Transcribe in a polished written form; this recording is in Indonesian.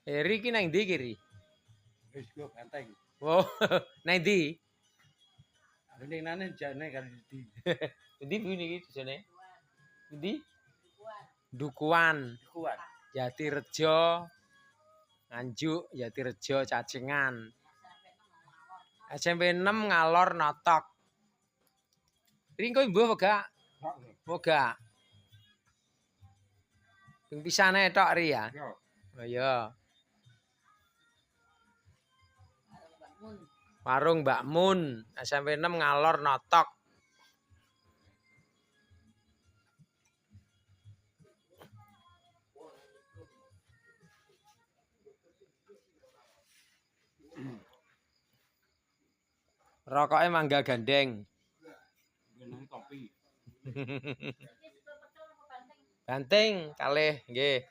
Eri ki nang ndi kiri? Wis go banteng. Oh, nang ndi? Ning nane jane kan di. Ndi bunyi iki jane? Ndi? Dukuan. Kuat. Jatirejo. Nganjuk, Jatirejo, Cacingan. SMP 6 ngalor notok. Ringko mbuh gak? Moga. Ping pisane tok ri ya. Yo. Oh iya. Warung Mbak Mun, SMP 6 ngalor notok. Rokoknya mangga gandeng. Minum kopi. Banteng kalih nggih.